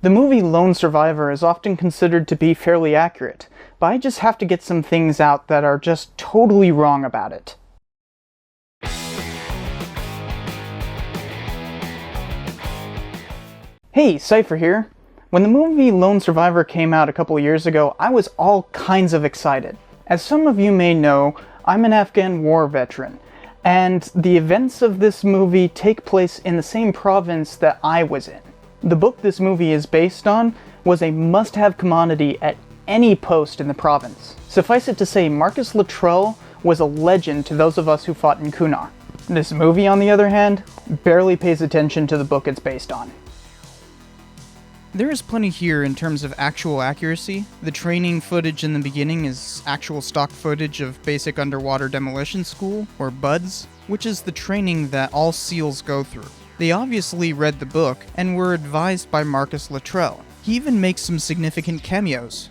The movie Lone Survivor is often considered to be fairly accurate, but I just have to get some things out that are just totally wrong about it. Hey, Cypher here. When the movie Lone Survivor came out a couple years ago, I was all kinds of excited. As some of you may know, I'm an Afghan war veteran, and the events of this movie take place in the same province that I was in. The book this movie is based on was a must-have commodity at any post in the province. Suffice it to say, Marcus Luttrell was a legend to those of us who fought in Kunar. This movie, on the other hand, barely pays attention to the book it's based on. There is plenty here in terms of actual accuracy. The training footage in the beginning is actual stock footage of Basic Underwater Demolition School, or BUDS, which is the training that all SEALs go through. They obviously read the book and were advised by Marcus Luttrell. He even makes some significant cameos.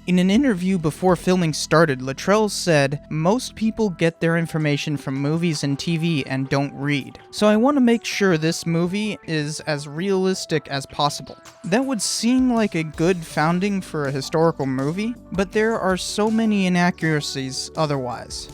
In an interview before filming started, Lattrell said, "Most people get their information from movies and TV and don't read. So I want to make sure this movie is as realistic as possible." That would seem like a good founding for a historical movie, but there are so many inaccuracies otherwise.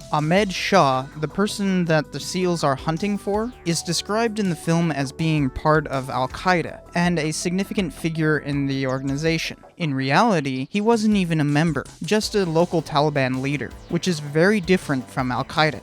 Ahmad Shah, the person that the SEALs are hunting for, is described in the film as being part of Al-Qaeda and a significant figure in the organization. In reality, he wasn't even a member, just a local Taliban leader, which is very different from Al-Qaeda.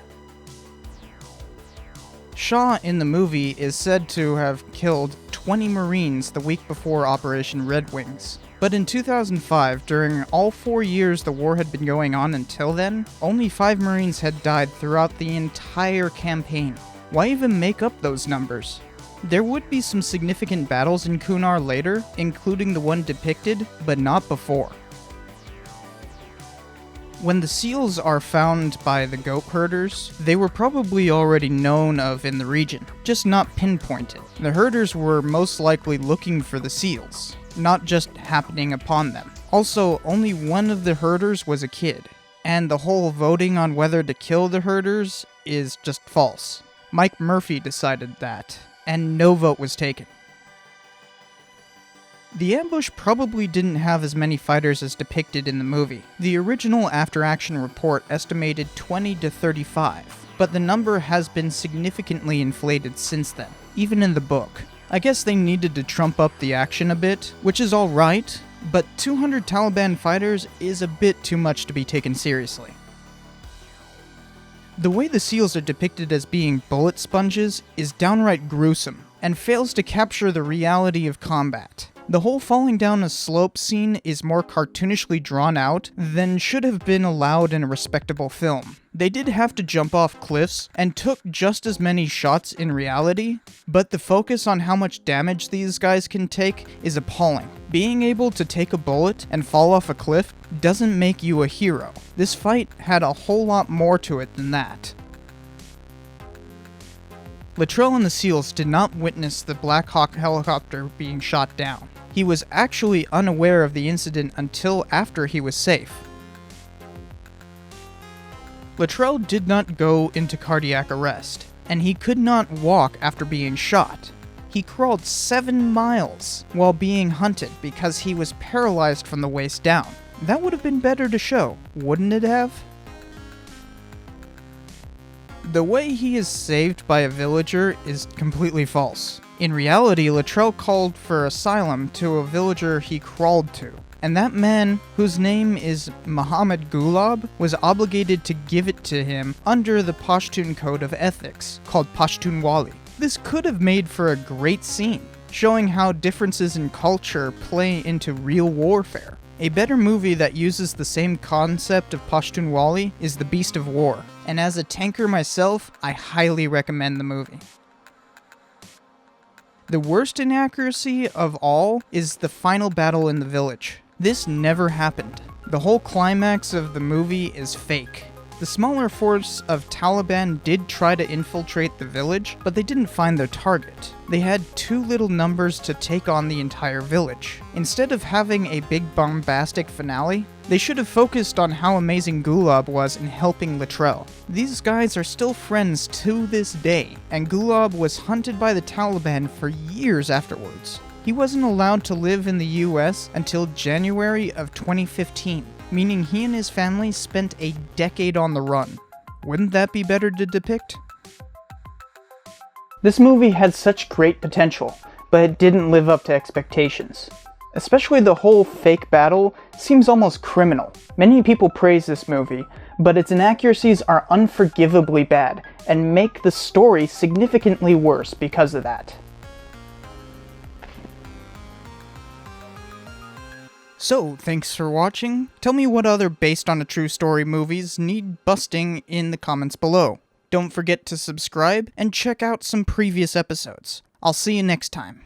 Shah in the movie is said to have killed 20 Marines the week before Operation Red Wings. But in 2005, during all 4 years the war had been going on until then, only 5 Marines had died throughout the entire campaign. Why even make up those numbers? There would be some significant battles in Kunar later, including the one depicted, but not before. When the SEALs are found by the goat herders, they were probably already known of in the region, just not pinpointed. The herders were most likely looking for the SEALs, not just happening upon them. Also, only one of the herders was a kid, and the whole voting on whether to kill the herders is just false. Mike Murphy decided that, and no vote was taken. The ambush probably didn't have as many fighters as depicted in the movie. The original after-action report estimated 20 to 35, but the number has been significantly inflated since then, even in the book. I guess they needed to trump up the action a bit, which is alright, but 200 Taliban fighters is a bit too much to be taken seriously. The way the SEALs are depicted as being bullet sponges is downright gruesome, and fails to capture the reality of combat. The whole falling down a slope scene is more cartoonishly drawn out than should have been allowed in a respectable film. They did have to jump off cliffs and took just as many shots in reality, but the focus on how much damage these guys can take is appalling. Being able to take a bullet and fall off a cliff doesn't make you a hero. This fight had a whole lot more to it than that. Lattrell and the SEALs did not witness the Black Hawk helicopter being shot down. He was actually unaware of the incident until after he was safe. Lattrell did not go into cardiac arrest, and he could not walk after being shot. He crawled 7 miles while being hunted because he was paralyzed from the waist down. That would have been better to show, wouldn't it have? The way he is saved by a villager is completely false. In reality, Lattrell called for asylum to a villager he crawled to, and that man, whose name is Muhammad Gulab, was obligated to give it to him under the Pashtun code of ethics, called Pashtunwali. This could have made for a great scene, showing how differences in culture play into real warfare. A better movie that uses the same concept of Pashtunwali is The Beast of War, and as a tanker myself, I highly recommend the movie. The worst inaccuracy of all is the final battle in the village. This never happened. The whole climax of the movie is fake. The smaller force of Taliban did try to infiltrate the village, but they didn't find their target. They had too little numbers to take on the entire village. Instead of having a big bombastic finale, They should have focused on how amazing Gulab was in helping Lattrell. These guys are still friends to this day, and Gulab was hunted by the Taliban for years afterwards. He wasn't allowed to live in the US until January of 2015, meaning he and his family spent a decade on the run. Wouldn't that be better to depict? This movie had such great potential, but it didn't live up to expectations. Especially the whole fake battle seems almost criminal. Many people praise this movie, but its inaccuracies are unforgivably bad, and make the story significantly worse because of that. So, thanks for watching. Tell me what other based on a true story movies need busting in the comments below. Don't forget to subscribe and check out some previous episodes. I'll see you next time.